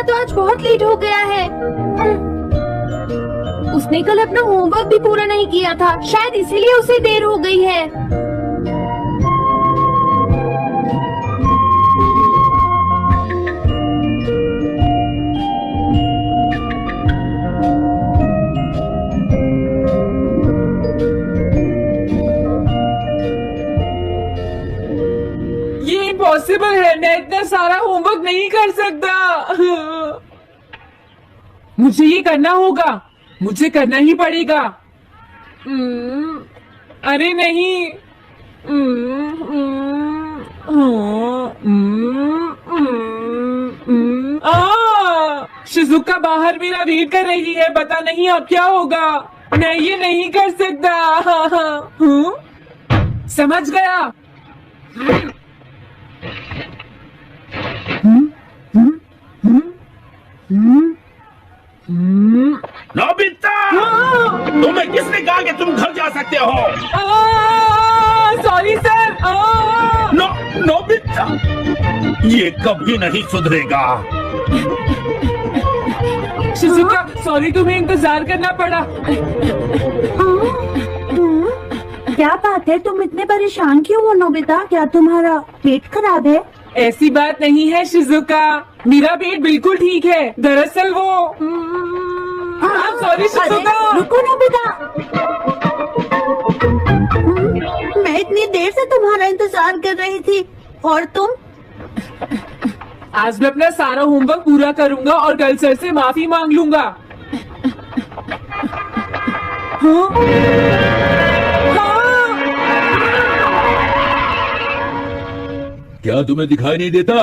तो आज बहुत लेट हो गया है। उसने कल अपना होमवर्क भी पूरा नहीं किया था, शायद इसीलिए उसे देर हो गई है। ये इम्पॉसिबल है, मैं इतना सारा होमवर्क नहीं कर सकता। मुझे ये करना होगा, मुझे करना ही पड़ेगा। अरे नहीं। शिजुका बाहर मेरा वेट कर रही है, पता नहीं अब क्या होगा। मैं ये नहीं कर सकता। समझ गया। नोबिता, तुम्हें किसने कहा कि तुम घर जा सकते हो? Sorry sir. नोबिता, ये कभी नहीं सुधरेगा। शिजुका सॉरी, तुम्हें इंतजार करना पड़ा। क्या बात है, तुम इतने परेशान क्यों हो नोबिता? क्या तुम्हारा पेट खराब है? ऐसी बात नहीं है शिजुका, मेरा पेट बिल्कुल ठीक है। दरअसल वो सॉरी शिजुका। रुको नोबिता, मैं इतनी देर से तुम्हारा इंतजार कर रही थी और तुम? आज मैं अपना सारा होमवर्क पूरा करूंगा और कल सर से माफी मांग लूंगा। क्या तुम्हें दिखाई नहीं देता?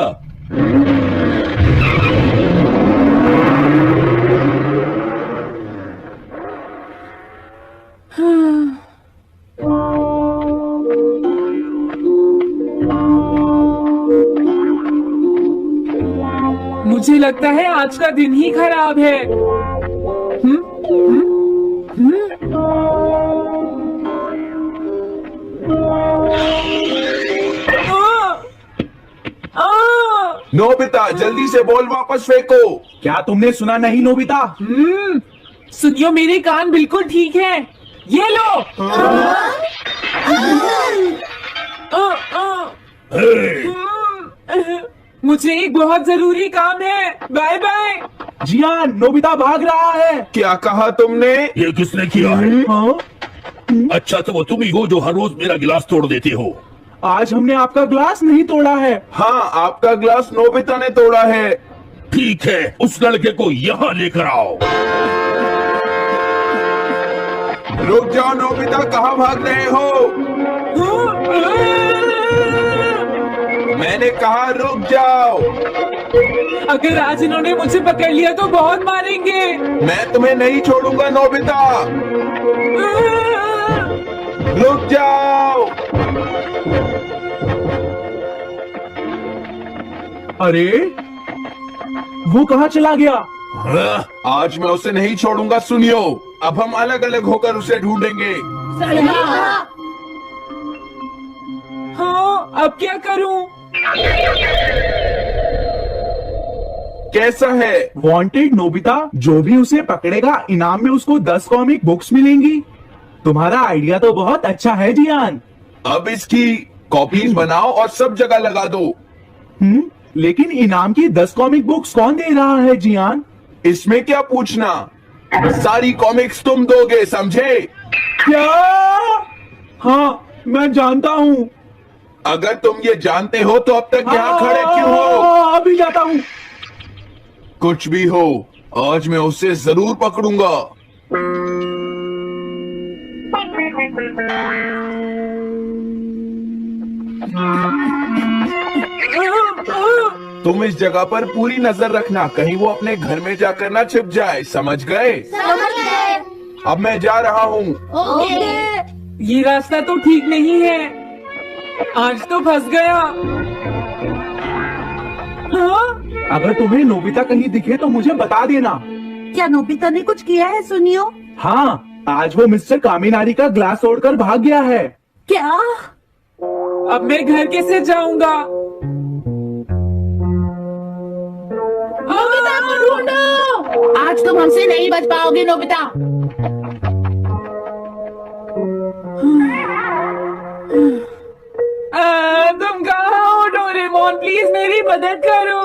मुझे लगता है आज का दिन ही खराब है। नोबिता जल्दी से बॉल वापस फेंको। क्या तुमने सुना नहीं नोबिता? सुनियो, मेरे कान बिल्कुल ठीक है। ये लो। मुझे एक बहुत जरूरी काम है। Bye bye. जियान, नोबिता भाग रहा है। क्या कहा तुमने? ये किसने किया है? अच्छा तो वो तुम ही हो जो हर रोज मेरा गिलास तोड़ देते हो। आज हमने आपका ग्लास नहीं तोड़ा है। हाँ, आपका ग्लास नोबिता ने तोड़ा है। ठीक है, उस लड़के को यहाँ लेकर आओ। रुक जाओ नोबिता, कहाँ भाग रहे हो? मैंने कहा रुक जाओ। अगर आज इन्होंने मुझे पकड़ लिया तो बहुत मारेंगे। मैं तुम्हें नहीं छोड़ूंगा नोबिता, रुक जाओ। अरे वो कहाँ चला गया? आज मैं उसे नहीं छोड़ूंगा। सुनियो, अब हम अलग अलग होकर उसे ढूंढेंगे। हाँ, अब क्या करूं? कैसा है? वांटेड नोबिता, जो भी उसे पकड़ेगा इनाम में उसको 10 कॉमिक बुक्स मिलेंगी। तुम्हारा आइडिया तो बहुत अच्छा है जियान। अब इसकी कॉपीज बनाओ और सब जगह लगा दो। लेकिन इनाम की 10 कॉमिक बुक्स कौन दे रहा है जियान? इसमें क्या पूछना, सारी कॉमिक्स तुम दोगे, समझे? क्या? हाँ, मैं जानता हूँ। अगर तुम ये जानते हो तो अब तक यहाँ खड़े क्यों हो? अभी जाता हूँ। कुछ भी हो, आज मैं उसे जरूर पकड़ूंगा। तुम इस जगह पर पूरी नजर रखना, कहीं वो अपने घर में जाकर ना छिप जाए, समझ गए? समझ गए। अब मैं जा रहा हूँ। ओके। ये रास्ता तो ठीक नहीं है, आज तो फंस गया। हाँ? अगर तुम्हें नोबिता कहीं दिखे तो मुझे बता देना। क्या नोबिता ने कुछ किया है सुनियो? हाँ, आज वो मिस्टर कामिनारी का ग्लास तोड़कर भाग गया है। क्या? अब मैं घर कैसे जाऊंगा? नोबिता को आज तुम हमसे नहीं बच पाओगे नोबिता। तुम कहाँ हो डोरेमोन, प्लीज मेरी मदद करो।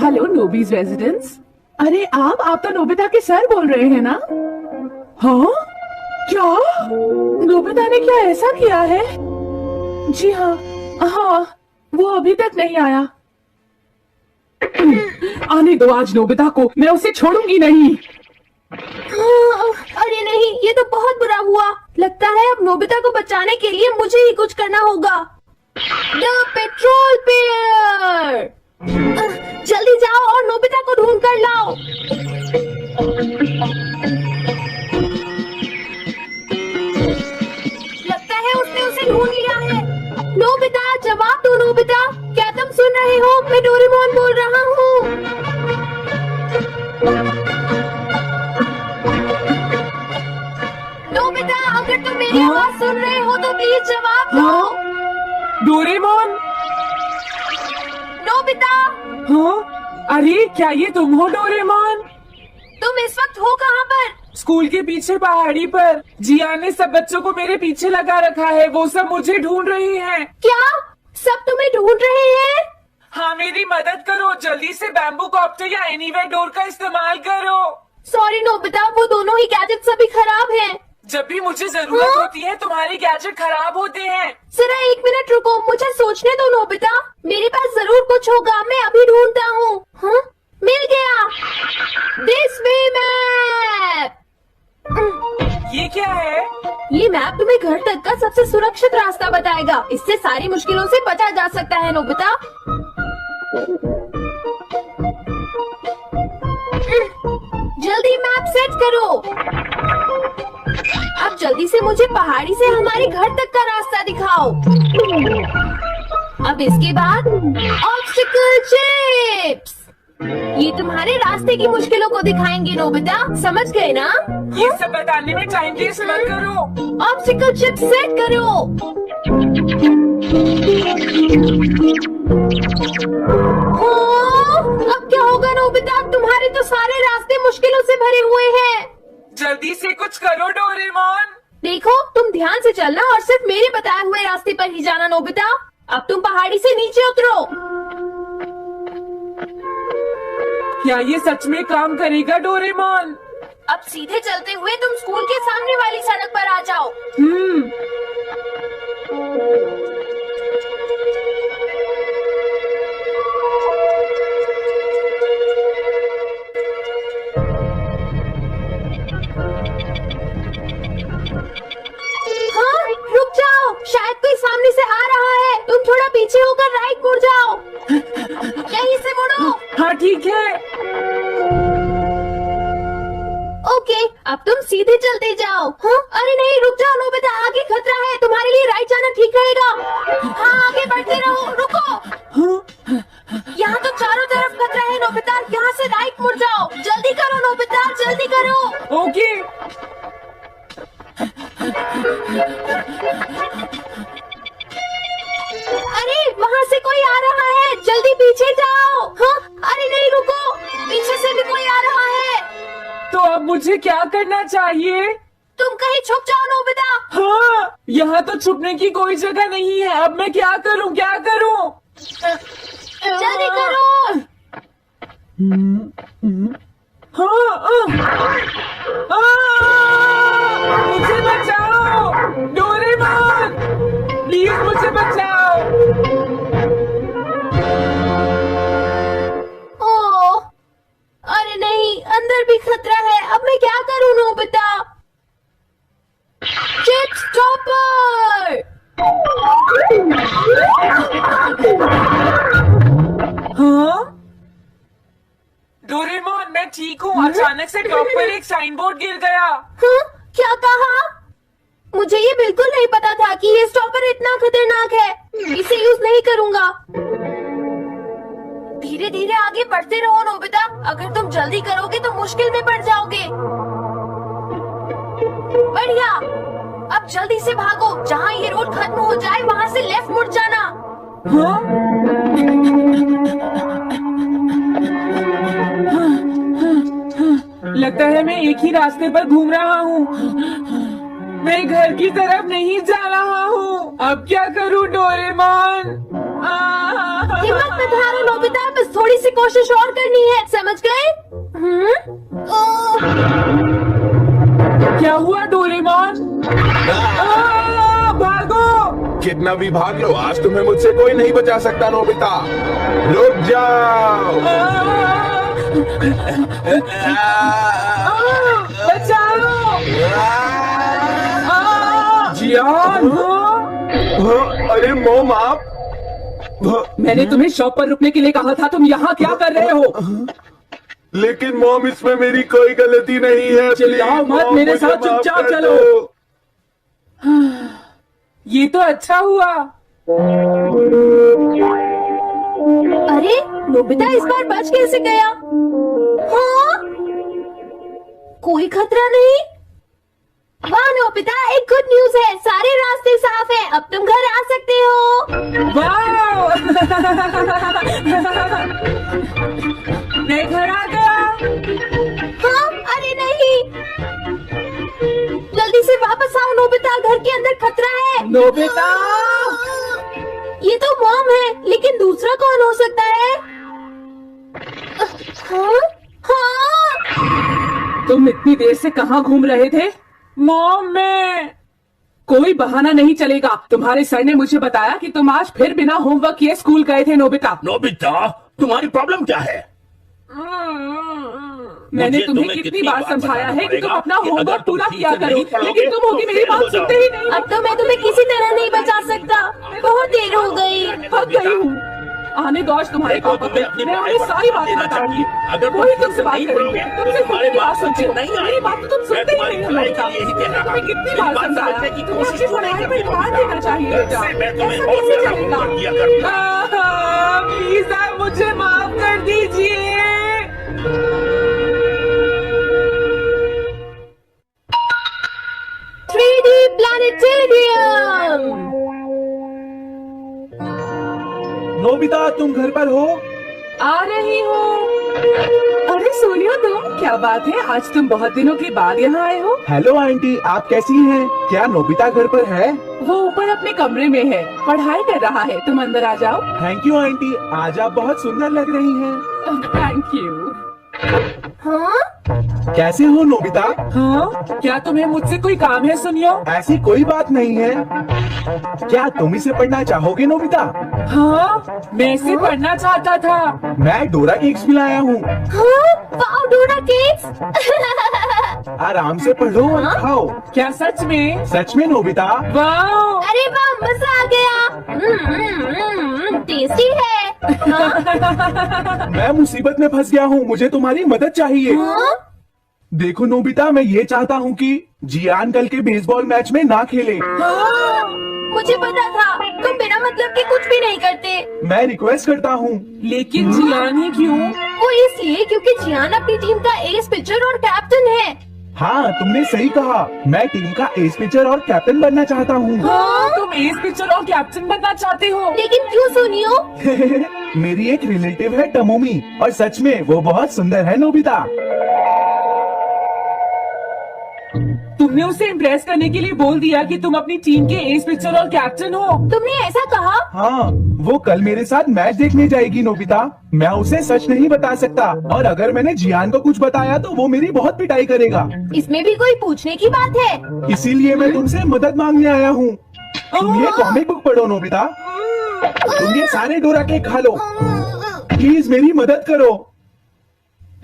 हेलो नोबीज रेजिडेंस। अरे आप तो नोबिता के सर बोल रहे हैं ना? हाँ क्या नोबिता ने क्या ऐसा किया है? जी हाँ, वो अभी तक नहीं आया। आने दो आज नोबिता को, मैं उसे छोड़ूंगी नहीं। अरे नहीं, ये तो बहुत बुरा हुआ। लगता है अब नोबिता को बचाने के लिए मुझे ही कुछ करना होगा। द पेट्रोल पेयर, जल्दी जाओ और नोबिता को ढूंढ कर लाओ। लगता है उसने उसे ढूंढ लिया है। नोबिता, जवाब दो नोबिता, क्या तुम सुन रहे हो? मैं डोरेमोन बोल रहा हूँ। नोबिता, अगर तुम मेरी आवाज सुन रहे हो तो प्लीज जवाब दो। डोरेमोन। नोबिता, हाँ, अरे क्या ये तुम हो डोरेमोन? तुम इस वक्त हो कहाँ पर? स्कूल के पीछे पहाड़ी पर। जिया ने सब बच्चों को मेरे पीछे लगा रखा है, वो सब मुझे ढूंढ रहे हैं। क्या सब तुम्हें ढूंढ रहे हैं? हाँ, मेरी मदद करो, जल्दी से बैम्बू कॉप्टर या एनीवेयर डोर का इस्तेमाल करो। सॉरी नोबिता, वो दोनों ही गैजेट्स अभी खराब हैं। जब भी मुझे जरूरत होती है तुम्हारे गैजेट खराब होते हैं। जरा 1 मिनट रुको, मुझे सोचने दो नोबिता, मेरे पास जरूर कुछ होगा, मैं अभी ढूंढता हूँ। हाँ, मिल गया। This way map. ये क्या है? ये मैप तुम्हें घर तक का सबसे सुरक्षित रास्ता बताएगा। इससे सारी मुश्किलों से बचा जा सकता है नोबिता। जल्दी मैप सेट करो। अब जल्दी से मुझे पहाड़ी से हमारे घर तक का रास्ता दिखाओ। अब इसके बाद ऑब्स्टिकल चिप्स, ये तुम्हारे रास्ते की मुश्किलों को दिखाएंगे नोबिता, समझ गए ना? ये सब बताने में टाइम वेस्ट मत करो। ऑब्स्टिकल चिप्स सेट करो। अब क्या होगा नोबिता? तुम्हारे तो सारे रास्ते मुश्किलों से भरे हुए हैं। जल्दी से कुछ करो डोरेमोन। देखो, तुम ध्यान से चलना और सिर्फ मेरे बताए हुए रास्ते पर ही जाना नोबिता। अब तुम पहाड़ी से नीचे उतरो। क्या ये सच में काम करेगा डोरेमोन? अब सीधे चलते हुए तुम स्कूल के सामने वाली सड़क पर आ जाओ। हाँ, रुक जाओ, शायद कोई सामने से आ रहा है। तुम थोड़ा पीछे होकर राइट मुड़ जाओ। यहीं से मुड़ो। हाँ ठीक है। ओके, अब तुम सीधे चलते जाओ। हाँ, अरे नहीं, रुक जाओ नोबिता, आगे खतरा है, तुम्हारे लिए राइट जाना ठीक रहेगा। हाँ, आगे बढ़ते रहो। रुको, यहाँ तो चारों तरफ खतरा है नोबिता, यहाँ से राइट मुड़ जाओ। जल्दी करो नोबिता, जल्दी करो। ओके। अरे वहाँ से कोई आ रहा है, जल्दी पीछे जाओ। हाँ, अरे नहीं, रुको, पीछे से भी कोई आ रहा है। तो अब मुझे क्या करना चाहिए? तुम कहीं छुप जाओ नोबिता। हाँ, यहाँ तो छुपने की कोई जगह नहीं है। अब मैं क्या करूँ, क्या करूँ? जल्दी करो। मुझे बचाओ डोरेमोन, प्लीज मुझे बचाओ। ओह, अरे नहीं, अंदर भी खतरा है। अब मैं क्या करूँ नोबिता? Chips topper. हाँ डोरेमोन, मैं ठीक हूँ। अचानक से टॉप पर एक साइन बोर्ड गिर गया। हाँ, क्या कहा? मुझे ये बिल्कुल नहीं पता था कि ये स्टॉपर इतना खतरनाक है। इसे यूज नहीं करूँगा। धीरे धीरे आगे बढ़ते रहो नोबिता, अगर तुम जल्दी करोगे तो मुश्किल में पड़ जाओगे। बढ़िया, अब जल्दी से भागो। जहाँ ये रोड खत्म हो जाए वहाँ से लेफ्ट मुड़ जाना। हाँ? लगता है मैं एक ही रास्ते पर घूम रहा हूँ। मैं घर की तरफ नहीं जा रहा हूँ। अब क्या करूँ डोरेमोन? हिम्मत मत हारो नोबिता, बस थोड़ी सी कोशिश और करनी है, समझ गए? क्या हुआ डोरेमोन? भागो! कितना भी भाग लो, आज तुम्हें मुझसे कोई नहीं बचा सकता नोबिता। रुक जाओ। बचाओ! जियान! अरे मोम आप। मैंने तुम्हें शॉप पर रुकने के लिए कहा था, तुम यहाँ क्या कर रहे हो? लेकिन मॉम, इसमें मेरी कोई गलती नहीं है। चिल्लाओ प्लीज, मत, मॉम, मेरे मुझे साथ माफ चुपचाप कर चलो। दो। ये तो अच्छा हुआ। अरे नोबिता इस बार बच कैसे गया? हाँ? कोई खतरा नहीं। वाह नोबिता, एक गुड न्यूज है, सारे रास्ते साफ हैं, अब तुम घर आ सकते हो। वाह! मैं घर आ गया। हाँ? अरे नहीं, जल्दी से वापस आओ नोबिता, घर के अंदर खतरा है। नोबिता! ये तो मॉम है, लेकिन दूसरा कौन हो सकता है? हाँ? हाँ? तुम इतनी देर से कहाँ घूम रहे थे? मॉम, मैं कोई बहाना नहीं चलेगा। तुम्हारे सर ने मुझे बताया कि तुम आज फिर बिना होमवर्क किए स्कूल गए थे नोबिता। नोबिता, तुम्हारी प्रॉब्लम क्या है? मैंने मुझे तुम्हें कितनी बार समझाया है कि तुम अपना होमवर्क पूरा किया करो, लेकिन तुम होगी मेरी बात सुनते ही नहीं। अब तो मैं तुम्हें किसी तरह नहीं बचा सकता, बहुत देर हो गई। थक गई हूँ। आने दो आज तुम्हारे देखो, पापा तुम्हें को, अपनी मैं पढ़ाई उन्हें पर सारी ध्यान बातें देना बताऊंगी। चाहिए। अगर तुम वही ठीक तुमसे से बात नहीं करेंगे, पढ़ोगे, तुमसे तो तुम्हारे खुद की बात बात सुनते हो। नहीं मेरी बात तो तुम मैं सुनते ही तुम्हारी नहीं हो भलाई बेटा। के लिए ही कह रहा हूं। तुम्हें कितनी मेरी बार बात समझाया समझने की कि कोशिश अपनी क्यों नहीं पढ़ाई पर करते हो? ध्यान देना चाहिए बेटा। से मैं तुम्हें ऐसा और कैसे ज्यादा चलेगा? होमवर्क किया करता। प्लीज आप मुझे माफ कर दीजिए। 3D planetarium. नोबिता, तुम घर पर हो? आ रही हूँ। अरे सोनिया, तुम क्या बात है, आज तुम बहुत दिनों के बाद यहाँ आए हो। हेलो आंटी, आप कैसी हैं? क्या नोबिता घर पर है? वो ऊपर अपने कमरे में है, पढ़ाई कर रहा है। तुम अंदर आ जाओ। थैंक यू आंटी, आज आप बहुत सुंदर लग रही हैं। Thank you. हाँ? कैसे हो नोबिता? हाँ, क्या तुम्हें मुझसे कोई काम है सुनियो? ऐसी कोई बात नहीं है। क्या तुम इसे पढ़ना चाहोगे नोबिता? हाँ, मैं इसे पढ़ना चाहता था। मैं डोरा केक्स भी लाया हूँ। हाँ? वाओ, डोरा केक्स। आराम से पढ़ो और खाओ। क्या सच में? सच में नोबिता? वाह! अरे वाह, मजा आ गया। टेस्टी है। हाँ? मैं मुसीबत में फंस गया हूँ, मुझे तुम्हारी मदद चाहिए। हाँ? देखो नोबिता, मैं ये चाहता हूँ कि जियान कल के बेसबॉल मैच में ना खेले। हाँ? मुझे पता था, तुम बिना मतलब के कुछ भी नहीं करते। मैं रिक्वेस्ट करता हूँ। लेकिन जियान ही क्यों? वो इसलिए क्योंकि जियान अपनी टीम का एस पिचर और कैप्टन है। हाँ, तुमने सही कहा, मैं टीम का एस पिचर और कैप्टन बनना चाहता हूँ। हाँ, तुम एस पिचर और कैप्टन बनना चाहते हो। लेकिन क्यों सुनियो? मेरी एक रिलेटिव है टमोमी, और सच में वो बहुत सुंदर है नोबिता। तुमने उसे इम्प्रेस करने के लिए बोल दिया कि तुम अपनी टीम के एस पिचर और कैप्टन हो। तुमने ऐसा कहा? हाँ, वो कल मेरे साथ मैच देखने जाएगी नोबिता। मैं उसे सच नहीं बता सकता, और अगर मैंने जियान को कुछ बताया तो वो मेरी बहुत पिटाई करेगा। इसमें भी कोई पूछने की बात है? इसीलिए मैं तुमसे मदद मांगने आया हूँ। तुम ये कॉमिक बुक पढ़ो नोबिता। तुम ये सारे डोरा केक खा लो। प्लीज मेरी मदद करो।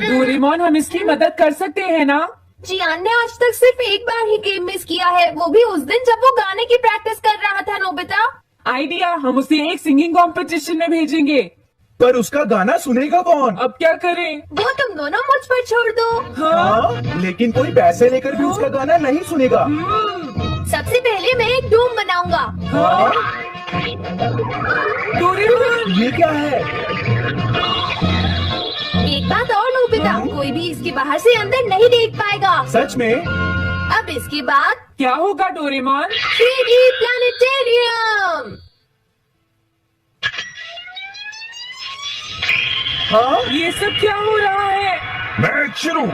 डोरेमोन, हम इसकी मदद कर सकते हैं ना? जियान ने आज तक सिर्फ एक बार ही गेम मिस किया है, वो भी उस दिन जब वो गाने की प्रैक्टिस कर रहा था नोबिता। आइडिया, हम उसे एक सिंगिंग कंपटीशन में भेजेंगे। पर उसका गाना सुनेगा कौन? अब क्या करें? वो तुम दोनों मुझ पर छोड़ दो। हाँ, लेकिन कोई पैसे लेकर भी उसका गाना नहीं सुनेगा। सबसे पहले मैं एक डूम बनाऊंगा। हाँ? डोरेमोन! ये क्या है? एक बात और नोबिता, कोई भी इसके बाहर से अंदर नहीं देख पाएगा। सच में? अब इसके बाद क्या होगा डोरेमोन? 3D planetarium. हाँ? ये सब क्या हो रहा है? मैच शुरू।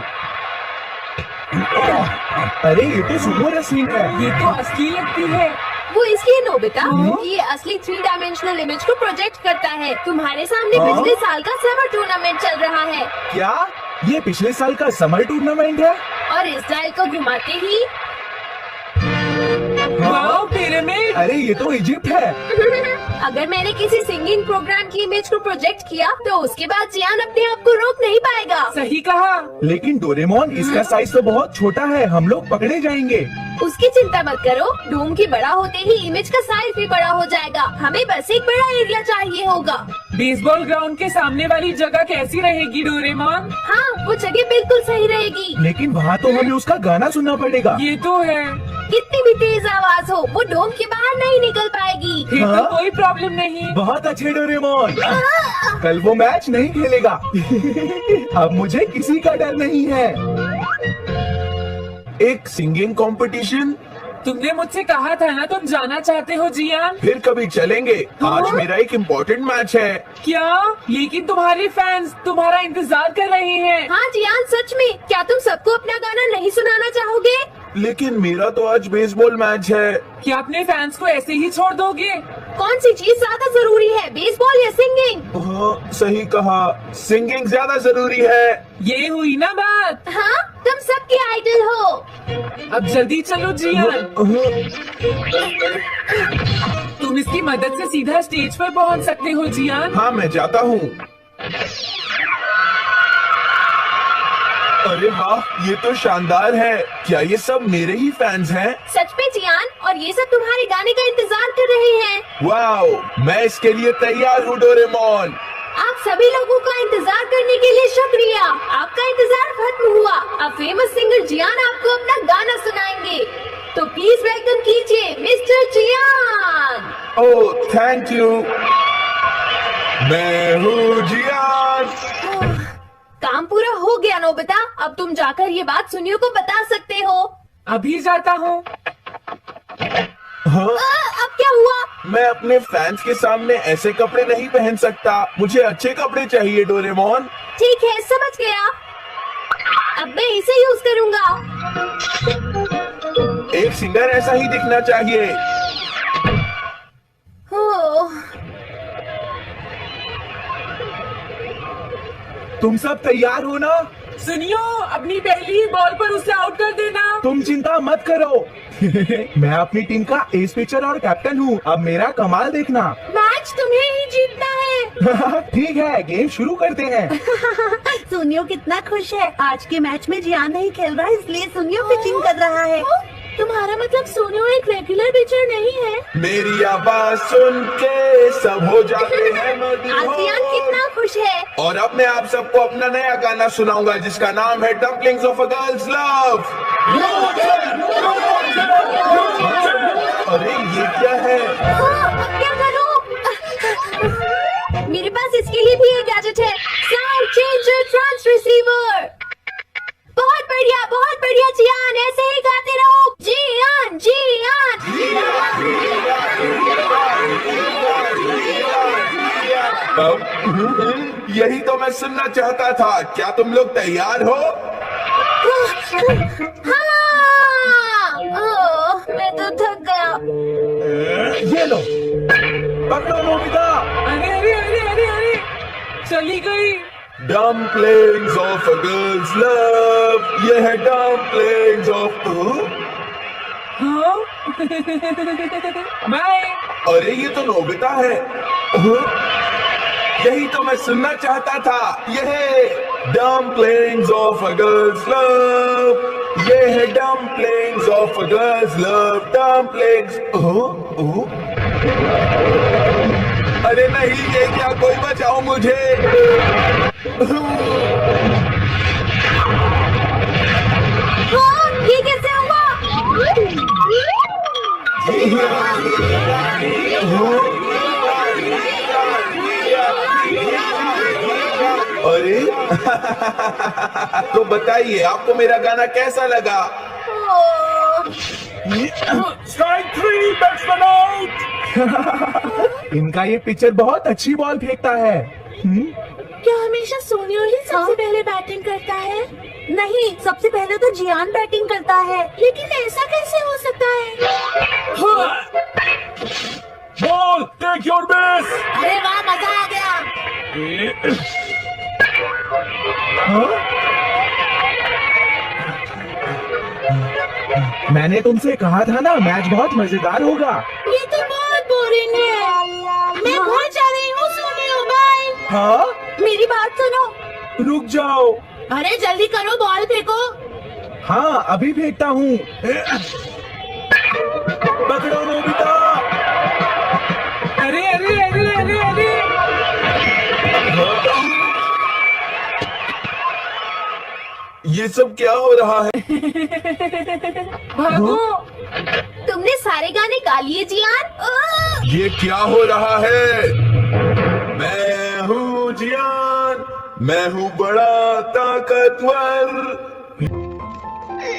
अरे ये तो सुपर रेसलिंग है। ये तो असली लगती है। वो इसलिए नोबिता ये असली 3 डायमेंशनल इमेज को प्रोजेक्ट करता है। तुम्हारे सामने पिछले साल का समर टूर्नामेंट चल रहा है क्या ये पिछले साल का समर टूर्नामेंट है? और इस डायल को घुमाते ही वाओ पिरामिड। अरे ये तो इजिप्ट है। अगर मैंने किसी सिंगिंग प्रोग्राम की इमेज को प्रोजेक्ट किया तो उसके बाद जियान अपने आप को रोक नहीं पाएगा। सही कहा। लेकिन डोरेमोन इसका साइज तो बहुत छोटा है, हम लोग पकड़े जाएंगे। उसकी चिंता मत करो, डोम की बड़ा होते ही इमेज का साइज भी बड़ा हो जाएगा। हमें बस एक बड़ा एरिया चाहिए होगा। बेसबॉल ग्राउंड के सामने वाली जगह कैसी रहेगी डोरेमोन? हाँ, वो जगह बिल्कुल सही रहेगी। लेकिन वहाँ तो हमें उसका गाना सुनना पड़ेगा। ये तो है। कितनी भी तेज आवाज हो, वो डोम के बाहर नहीं निकल पाएगी। फिर तो हाँ? कोई प्रॉब्लम नहीं। बहुत अच्छे डोरेमोन। कल वो मैच नहीं खेलेगा। अब मुझे किसी का डर नहीं है। एक सिंगिंग कंपटीशन? तुमने मुझसे कहा था ना तुम जाना चाहते हो जियान। फिर कभी चलेंगे। आज मेरा एक इम्पोर्टेंट मैच है। क्या? लेकिन तुम्हारे फैंस तुम्हारा इंतजार कर रहे हैं। हाँ जियान, सच में क्या तुम सबको अपना गाना नहीं सुनाना चाहोगे? लेकिन मेरा तो आज बेसबॉल मैच है। क्या अपने फैंस को ऐसे ही छोड़ दोगे? कौन सी चीज ज्यादा जरूरी है, बेसबॉल या सिंगिंग? हाँ, सही कहा, सिंगिंग ज्यादा जरूरी है। ये हुई ना बात। हाँ, तुम सबके आइडल हो। अब जल्दी चलो जियान। तुम इसकी मदद से सीधा स्टेज पर पहुंच सकते हो जियान। हाँ, मैं जाता हूँ। अरे वाह, ये तो शानदार है। क्या ये सब मेरे ही फैंस हैं? सच में जियान, और ये सब तुम्हारे गाने का इंतजार कर रहे हैं। वाओ, मैं इसके लिए तैयार हूँ डोरेमोन। आप सभी लोगों का इंतजार करने के लिए शुक्रिया। आपका इंतजार खत्म हुआ। अब फेमस सिंगर जियान आपको अपना गाना सुनाएंगे। तो प्लीज वेलकम कीजिए mister Jian. Oh, thank you. मैं हूँ जियान। काम पूरा हो गया नोबिता। अब तुम जाकर ये बात सुनियो को बता सकते हो। अभी जाता हूँ। हाँ? अब क्या हुआ? मैं अपने फैंस के सामने ऐसे कपड़े नहीं पहन सकता। मुझे अच्छे कपड़े चाहिए डोरेमोन। ठीक है, समझ गया। अब मैं इसे यूज करूंगा। एक सिंगर ऐसा ही दिखना चाहिए। ओह, तुम सब तैयार हो ना? सुनियो, अपनी पहली ही बॉल पर उसे आउट कर देना। तुम चिंता मत करो। मैं अपनी टीम का एस पिचर और कैप्टन हूँ। अब मेरा कमाल देखना। मैच तुम्हें ही जीतना है। ठीक है, गेम शुरू करते हैं। सुनियो कितना खुश है। आज के मैच में जियान नहीं खेल रहा, इसलिए सुनियो पिचिंग कर रहा है। तुम्हारा मतलब सोनियो एक रेगुलर पिचर नहीं है? मेरी आवाज सुन के सब हो जाते हैं आज जियान कितना खुश है। और अब मैं आप सबको अपना नया गाना सुनाऊंगा जिसका नाम है dumplings of a girls love. अरे ये क्या है? अब क्या करूं? मेरे पास इसके लिए भी एक गैजेट है, साउंड चेंजर ट्रांस रिसीवर। बहुत बढ़िया जियान, ऐसे ही गाते रहो। जियान जियान। यही तो मैं सुनना चाहता था। क्या तुम लोग तैयार हो? हाँ। ओह, मैं तो थक गया। ये लो, पकड़ो नोबिता। अरे अरे अरे अरे अरे, चली गई। Dumplings of a girls love. ये है डम्पलिंग्स ऑफ। हाँ? बाय। अरे ये तो नोबिता है। यही तो मैं सुनना चाहता था। ये है dumplings of a girls love. ये है dumplings of a girls love. Dumplings. अरे नहीं, ये क्या? कोई बचाओ मुझे। हाँ, ये कैसे हुआ? अरे तो बताइए, आपको मेरा गाना कैसा लगा? ओह, स्ट्राइक 3, बैट्समैन आउट। इनका ये पिचर बहुत अच्छी बॉल फेंकता है। क्या हमेशा सोनियो ही सबसे पहले बैटिंग करता है? नहीं, सबसे पहले तो जियान बैटिंग करता है। लेकिन ऐसा कैसे हो सकता है? Ball, take your base. अरे वाह, मजा आ गया। मैंने तुमसे कहा था ना, मैच बहुत मजेदार होगा। ये तो बहुत बोरिंग है। मैं घर जा रही हूँ, सोने हो, बाय। हाँ, मेरी बात सुनो। रुक जाओ। अरे जल्दी करो, बॉल फेंको। हाँ, अभी फेंकता हूँ। पकड़ो नोबिता। अरे अरे अरे अरे अरे ये सब क्या हो रहा है? भागो। तुमने सारे गाने गा लिए जियान? ये क्या हो रहा है? मैं हूँ जियान, मैं हूँ बड़ा ताकतवर,